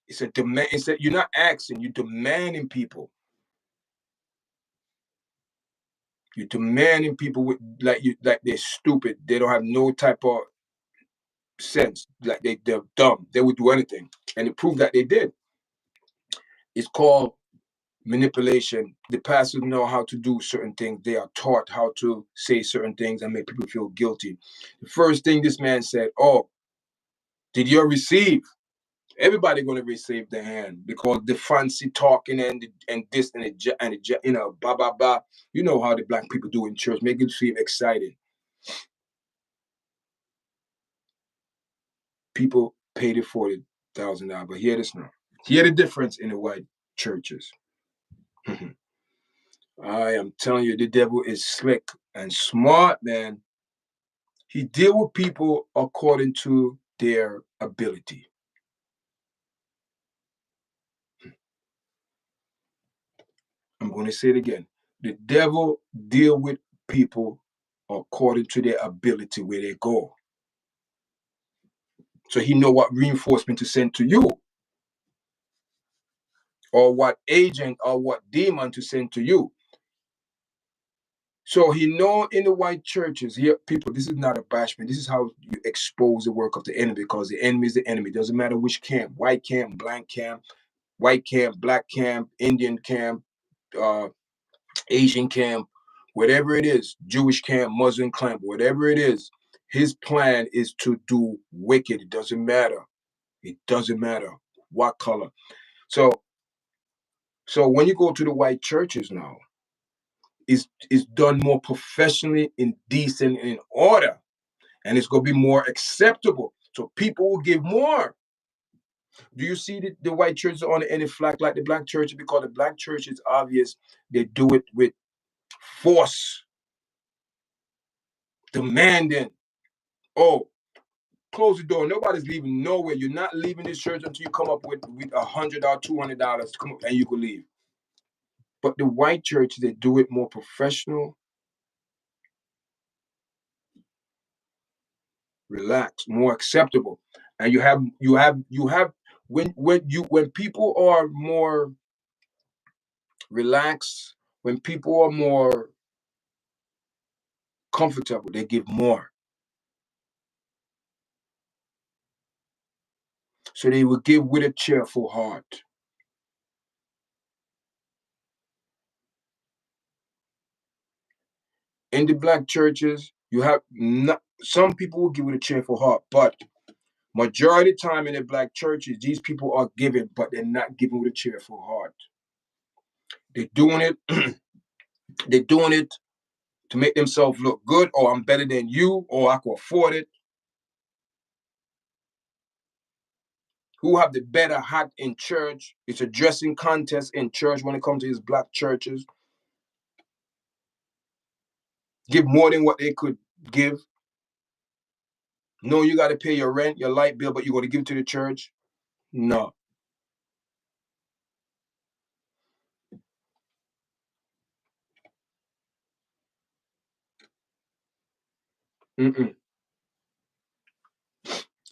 It's a demand. It's that you're not asking, you're demanding people. You're demanding people with like they're stupid. They don't have no type of sense. Like they're dumb. They would do anything. And to prove that they did. It's called manipulation. The pastors know how to do certain things. They are taught how to say certain things and make people feel guilty. The first thing this man said, "Oh, did you receive?" Everybody going to receive the hand because the fancy talking and this and the blah blah blah. You know how the black people do in church, make it feel excited. People paid it $40,000, but hear this now. Hear the difference in the white churches. I am telling you, the devil is slick and smart, man. He deal with people according to their ability. I'm going to say it again. The devil deal with people according to their ability where they go. So he know what reinforcement to send to you, or what agent or what demon to send to you. So he know in the white churches, here, people, this is not a bashment. This is how you expose the work of the enemy, because the enemy is the enemy. It doesn't matter which camp, white camp, black camp, black camp, Indian camp, Asian camp, whatever it is, Jewish camp, Muslim camp, whatever it is, his plan is to do wicked. It doesn't matter. It doesn't matter what color. So when you go to the white churches now, it's done more professionally, in decent, and in order, and it's going to be more acceptable. So people will give more. Do you see the white churches on any flag like the black church? Because the black church is obvious. They do it with force, demanding. Oh, close the door. Nobody's leaving nowhere. You're not leaving this church until you come up with $100 or $200 to come up, and you can leave. But the white church, they do it more professional, relaxed, more acceptable. And you have when people are more relaxed, when people are more comfortable, they give more. So they will give with a cheerful heart. In the black churches, you have some people will give with a cheerful heart, but majority of the time in the black churches, these people are giving, but they're not giving with a cheerful heart. They're doing it. They're doing it to make themselves look good, or I'm better than you, or I can afford it. Who have the better hat in church? It's a dressing contest in church when it comes to these black churches. Give more than what they could give. No, you got to pay your rent, your light bill, but you're going to give it to the church? No. Mm-mm.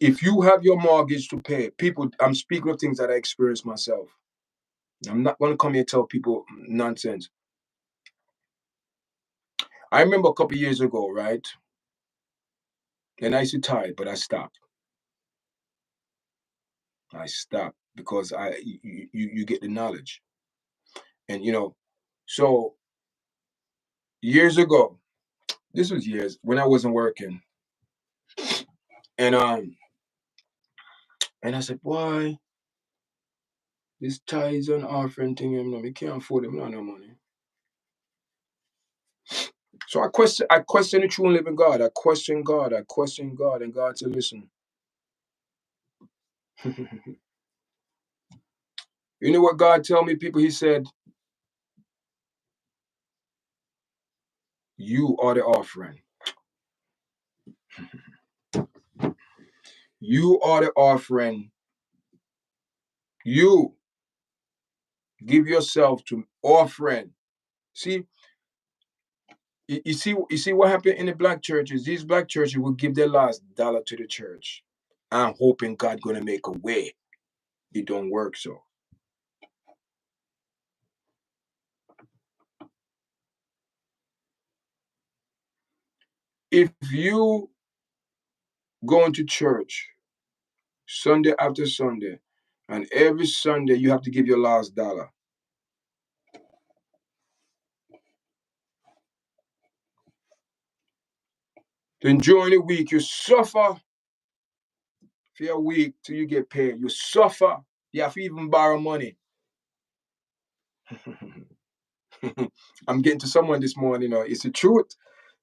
If you have your mortgage to pay, people, I'm speaking of things that I experienced myself. I'm not going to come here and tell people nonsense. I remember a couple of years ago, right? And I used to tithe, but I stopped. I stopped because you get the knowledge. And so years ago, this was years when I wasn't working. And I said, boy, this tithes and offering thing, we can't afford it, no money. So I question the true and living God. I question God, and God said, listen. You know what God tell me, people? He said, you are the offering. You are the offering. You give yourself to offering. See, you see what happened in the black churches? These black churches will give their last dollar to the church. I'm hoping God gonna make a way. It don't work so. If you going to church Sunday after Sunday, and every Sunday you have to give your last dollar, then during the week you suffer for a week till you get paid. You suffer. You have to even borrow money. I'm getting to someone this morning. It's the truth.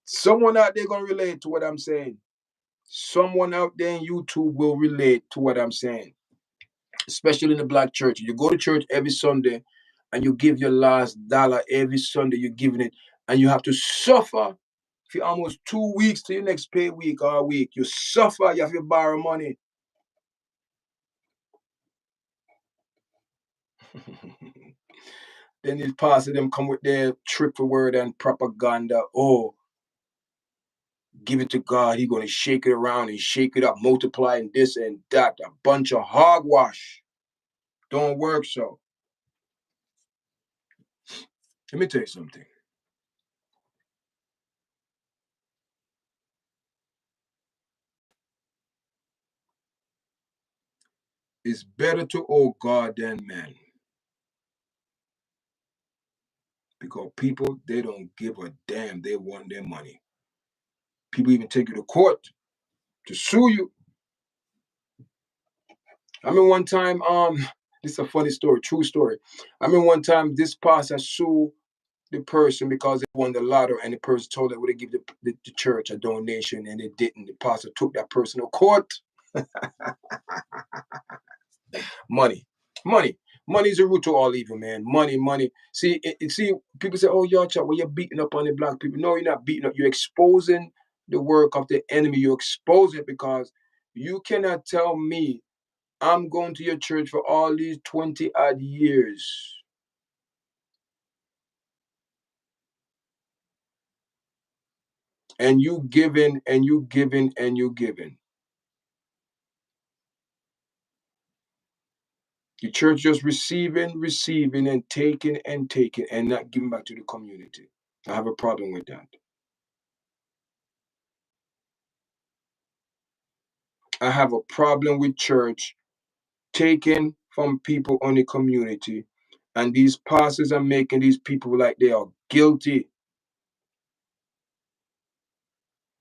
Someone out there gonna relate to what I'm saying. Someone out there in YouTube will relate to what I'm saying. Especially in the black church. You go to church every Sunday and you give your last dollar every Sunday, you're giving it, and you have to suffer for almost 2 weeks to your next pay week or week. You suffer, you have to borrow money. Then the pastor them come with their triple word and propaganda. Oh, give it to God. He's gonna shake it around and shake it up, multiplying this and that. A bunch of hogwash. Don't work so. Let me tell you something. It's better to owe God than man. Because people, they don't give a damn. They want their money. People even take you to court to sue you. I mean, one time, this is a funny story, true story. I mean, one time this pastor sued the person because they won the lotto, and the person told them would they give the church a donation, and they didn't. The pastor took that person to court. Money, money, money is the root to all evil, man. Money, money. See, see, people say, "Oh, YARDCHAT, well, you're beating up on the black people." No, you're not beating up. You're exposing the work of the enemy. You expose it because you cannot tell me I'm going to your church for all these 20 odd years. And you giving and you giving and you giving. The church just receiving, receiving, and taking, and not giving back to the community. I have a problem with that. I have a problem with church taking from people on the community, and these pastors are making these people like they are guilty.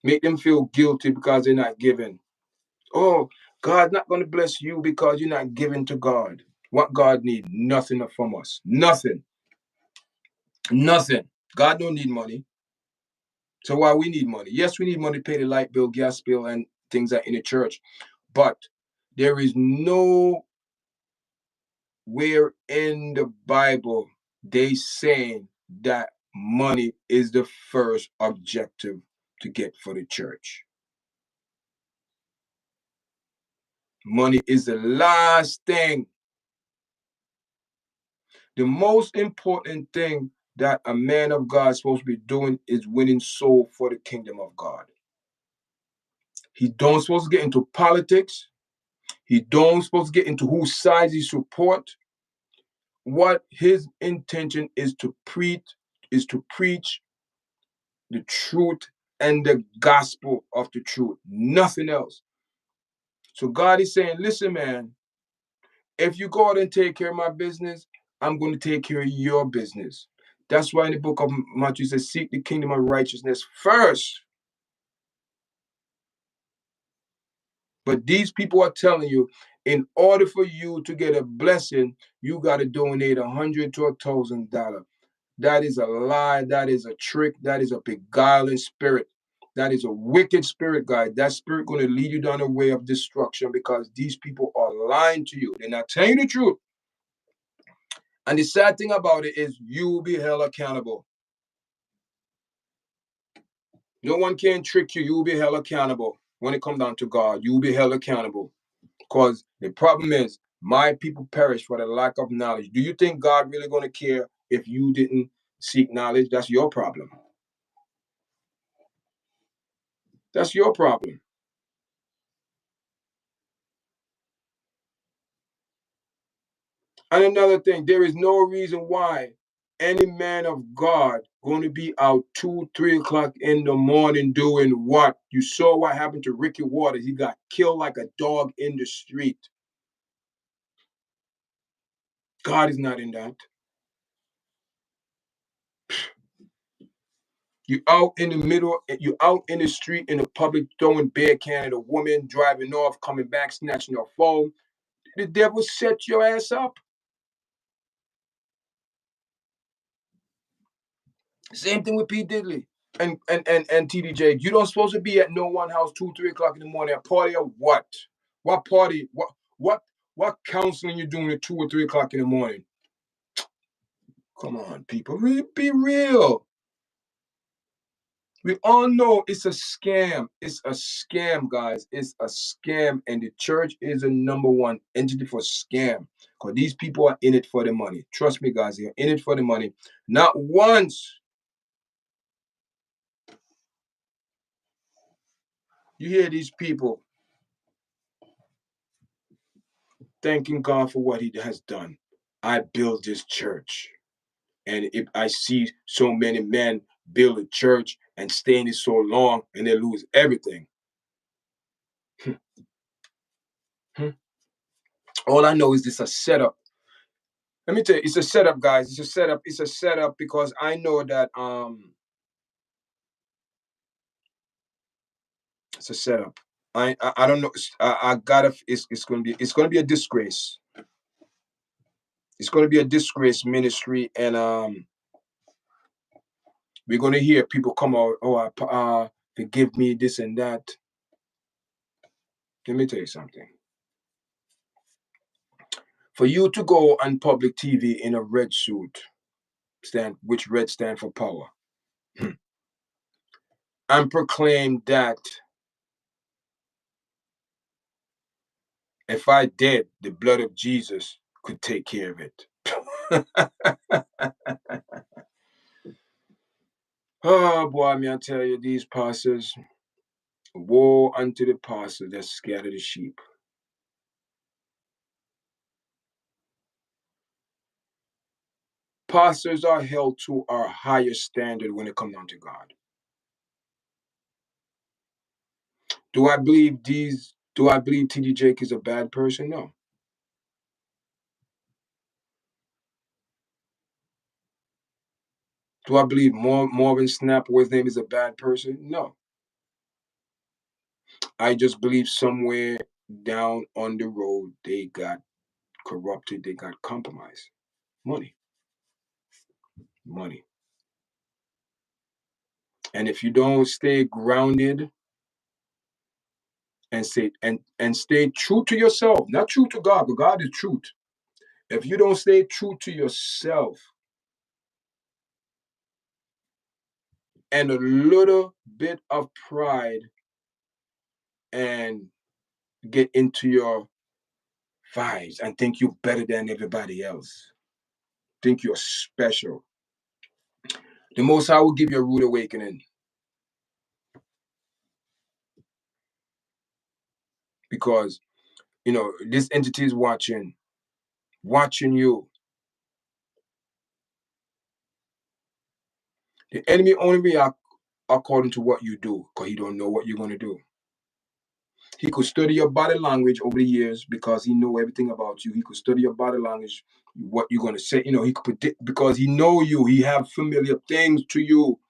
Make them feel guilty because they're not giving. Oh, God's not going to bless you because you're not giving to God. What God need? Nothing from us. Nothing. Nothing. God don't need money. So why we need money? Yes, we need money to pay the light bill, gas bill, and things that in the church. But there is nowhere in the Bible they saying that money is the first objective to get for the church. Money is the last thing. The most important thing that a man of God is supposed to be doing is winning soul for the kingdom of God. He don't supposed to get into politics. He don't supposed to get into whose side he support. What his intention is to preach the truth and the gospel of the truth, nothing else. So God is saying, listen, man, if you go out and take care of my business, I'm going to take care of your business. That's why in the book of Matthew it says, seek the kingdom of righteousness first. But these people are telling you, in order for you to get a blessing, you got to donate $100 to $1,000. That is a lie. That is a trick. That is a beguiling spirit. That is a wicked spirit, guys. That spirit going to lead you down a way of destruction because these people are lying to you. They're not telling you the truth. And the sad thing about it is you will be held accountable. No one can trick you. You will be held accountable. When it comes down to God, you will be held accountable. Because the problem is, my people perish for the lack of knowledge. Do you think God really going to care if you didn't seek knowledge? That's your problem. That's your problem. And another thing, there is no reason why any man of God going to be out 2, 3 o'clock in the morning doing what? You saw what happened to Ricky Waters. He got killed like a dog in the street. God is not in that. You out in the middle, you out in the street in the public throwing beer can at a woman, driving off, coming back, snatching her phone. The devil set your ass up. Same thing with P. Diddley and TDJ. You don't supposed to be at no one house 2, 3 o'clock in the morning. A party of what? What party? What counseling you doing at 2 or 3 o'clock in the morning? Come on, people. Be real. We all know it's a scam. It's a scam, guys. It's a scam. And the church is the number one entity for scam. Because these people are in it for the money. Trust me, guys. They're in it for the money. Not once. You hear these people thanking God for what he has done. I built this church. And if I see so many men build a church and stay in it so long and they lose everything. All I know is this a setup. Let me tell you, it's a setup, guys. It's a setup. It's a setup because I know that it's a setup. I don't know. I gotta. It's gonna be a disgrace. It's gonna be a disgrace ministry, and we're gonna hear people come out. Oh, forgive me, this and that. Let me tell you something. For you to go on public TV in a red suit, which red stand for power, and proclaim that if I did, the blood of Jesus could take care of it. Oh boy, me I tell you, these pastors, woe unto the pastors that scatter the sheep. Pastors are held to a higher standard when it comes down to God. Do I believe TD Jake is a bad person? No. Do I believe Marvin Snap, his name, is a bad person? No. I just believe somewhere down on the road they got corrupted, they got compromised. Money. Money. And if you don't stay grounded and stay true to yourself, not true to God, but God is truth. If you don't stay true to yourself and a little bit of pride and get into your vibes and think you're better than everybody else, think you're special, the Most High will give you a rude awakening. because this entity is watching you. The enemy only react according to what you do, because he don't know what you're going to do. He could study your body language over the years because he know everything about you. He could study your body language, what you're going to say. He could predict because he know you. He have familiar things to you.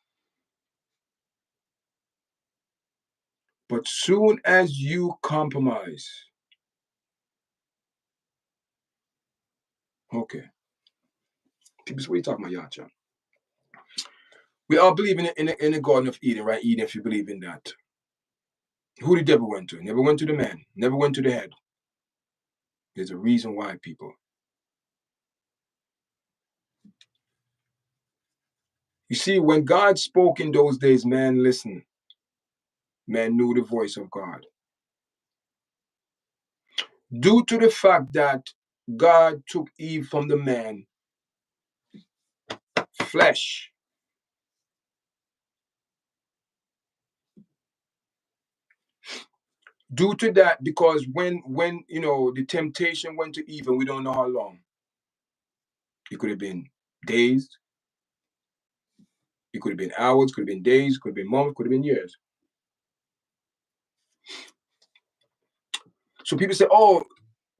But soon as you compromise, okay. People say, what are you talking about, YARDCHAT? We all believe in the Garden of Eden, right? Eden, if you believe in that. Who the devil went to? Never went to the man. Never went to the head. There's a reason why, people. You see, when God spoke in those days, man listened. Man knew the voice of God. Due to the fact that God took Eve from the man, flesh, due to that, because when the temptation went to Eve, and we don't know how long, it could have been days, it could have been hours, could have been days, could have been months, could have been years. So people say, oh,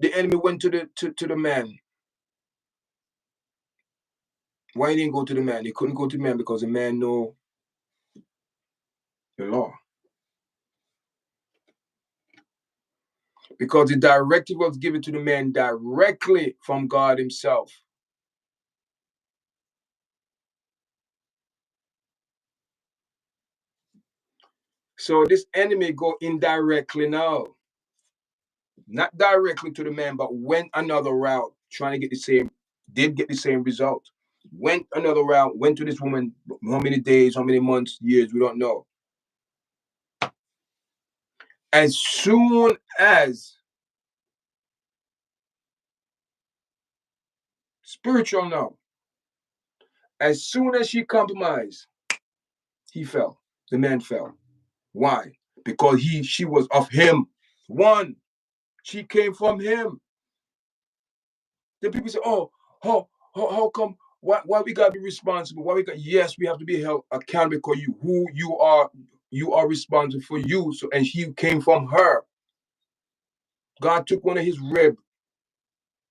the enemy went to the man. Why he didn't go to the man? He couldn't go to the man because the man know the law. Because the directive was given to the man directly from God himself. So this enemy go indirectly now. Not directly to the man, but went another route, trying to get the same result. Went another route, went to this woman, how many days, how many months, years, we don't know. As soon as spiritual now, as soon as she compromised, he fell. The man fell. Why? Because she was of him. One, she came from him. Then people say, oh, how come? Why we gotta be responsible? Yes, we have to be held accountable because you are responsible for you. So, and she came from her. God took one of his rib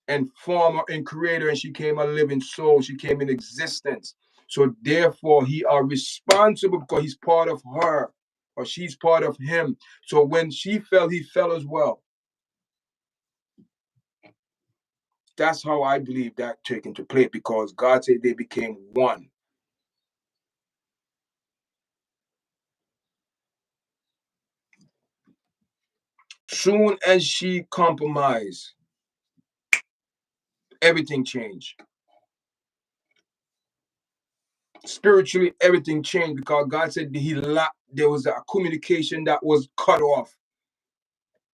and formed her and created her, and she came a living soul. She came in existence. So therefore, he are responsible because he's part of her, or she's part of him. So when she fell, he fell as well. That's how I believe that took into play, because God said they became one. Soon as she compromised, everything changed. Spiritually, everything changed because God said there was a communication that was cut off.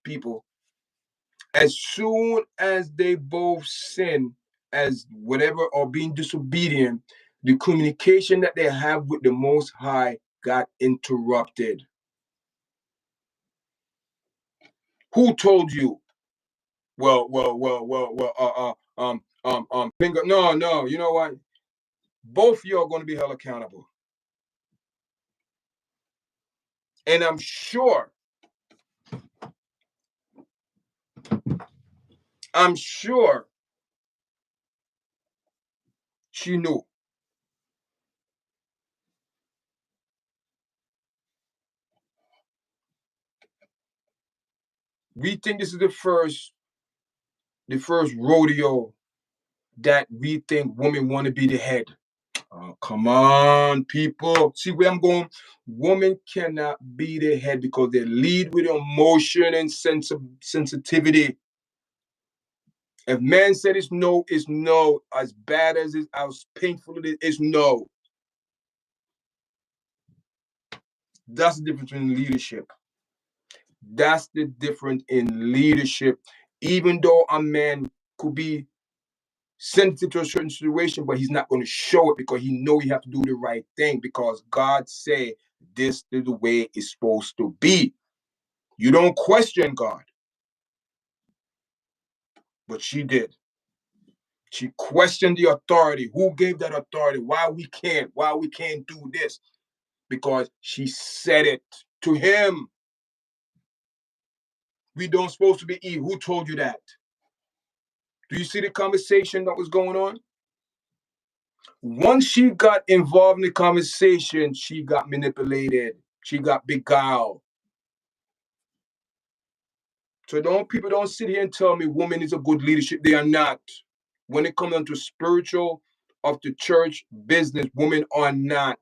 People, as soon as they both sin, as whatever, or being disobedient, the communication that they have with the Most High got interrupted. Who told you? Well, finger. No, you know what? Both of you are going to be held accountable. And I'm sure she knew. We think this is the first rodeo that we think women want to be the head. Oh, come on, people. See where I'm going? Women cannot be the head because they lead with emotion and sensitivity. If man said it's no, it's no. As bad as it, as painful it is, it's no. That's the difference in leadership. That's the difference in leadership. Even though a man could be sensitive to a certain situation, but he's not going to show it because he know he have to do the right thing, because God said this is the way it's supposed to be. You don't question God. But she did. She questioned the authority. Who gave that authority? Why we can't do this? Because she said it to him. We don't supposed to be Eve. Who told you that? Do you see the conversation that was going on? Once she got involved in the conversation, she got manipulated. She got beguiled. So people don't sit here and tell me women is a good leadership. They are not. When it comes down to spiritual of the church business, women are not.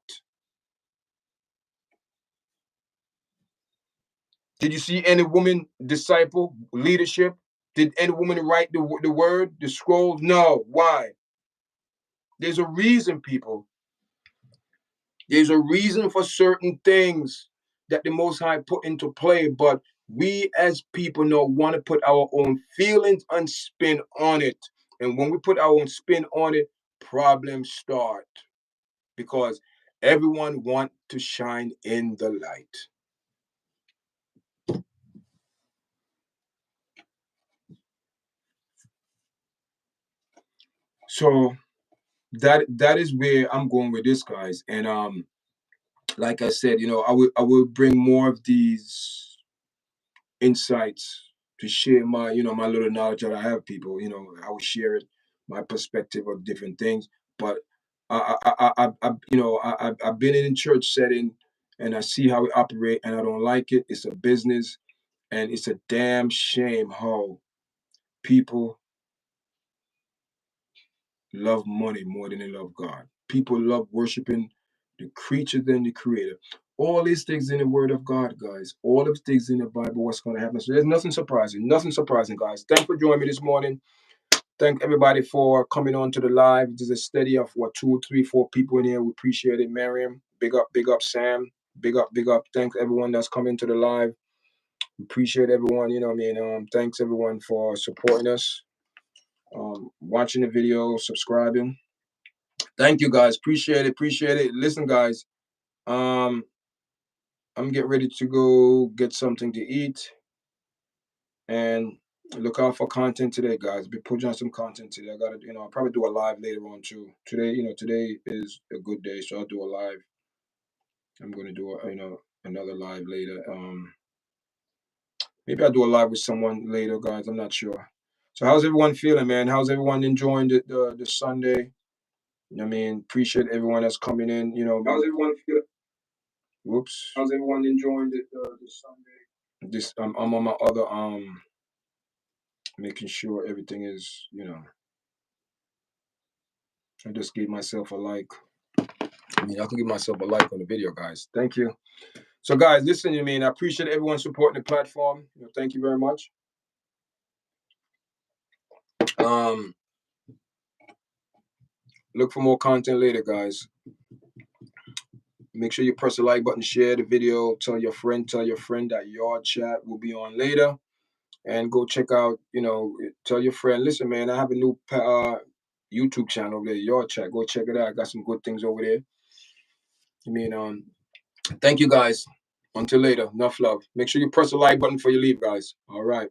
Did you see any woman disciple leadership? Did any woman write the word, the scroll? No. Why? There's a reason, people. There's a reason for certain things that the Most High put into play, but we as people want to put our own feelings and spin on it. And when we put our own spin on it, problems start. Because everyone wants to shine in the light. So that is where I'm going with this, guys. And like I said, I will bring more of these insights to share my my little knowledge that I have, people. I will share it, my perspective of different things. But I've been in a church setting and I see how we operate and I don't like it. It's a business and it's a damn shame how people love money more than they love God. People love worshiping the creature than the creator. All these things in the word of God, guys. All of things in the Bible, what's going to happen. So there's nothing surprising. Nothing surprising, guys. Thanks for joining me this morning. Thank everybody for coming on to the live. There's a steady of 2, 3, 4 people in here. We appreciate it. Miriam, big up, Sam. Big up. Thanks everyone that's coming to the live. Appreciate everyone. Thanks everyone for supporting us. Watching the video, subscribing. Thank you, guys. Appreciate it. Listen, guys, I'm getting ready to go get something to eat and look out for content today, guys. Be putting on some content today. I gotta, I'll probably do a live later on too. Today is a good day, so I'll do a live. I'm gonna do another live later. Maybe I'll do a live with someone later, guys. I'm not sure. So how's everyone feeling, man? How's everyone enjoying the Sunday? Appreciate everyone that's coming in. How's everyone feeling? Whoops. How's everyone enjoying the Sunday? This I'm on my other making sure everything is I just gave myself a like. I can give myself a like on the video, guys. Thank you. So, guys, listen, I appreciate everyone supporting the platform. Thank you very much. Look for more content later, guys. Make sure you press the like button, share the video, tell your friend that YARDCHAT will be on later. And go check out, tell your friend, listen, man, I have a new YouTube channel over there, YARDCHAT. Go check it out. I got some good things over there. Thank you, guys. Until later, enough love. Make sure you press the like button before you leave, guys. All right.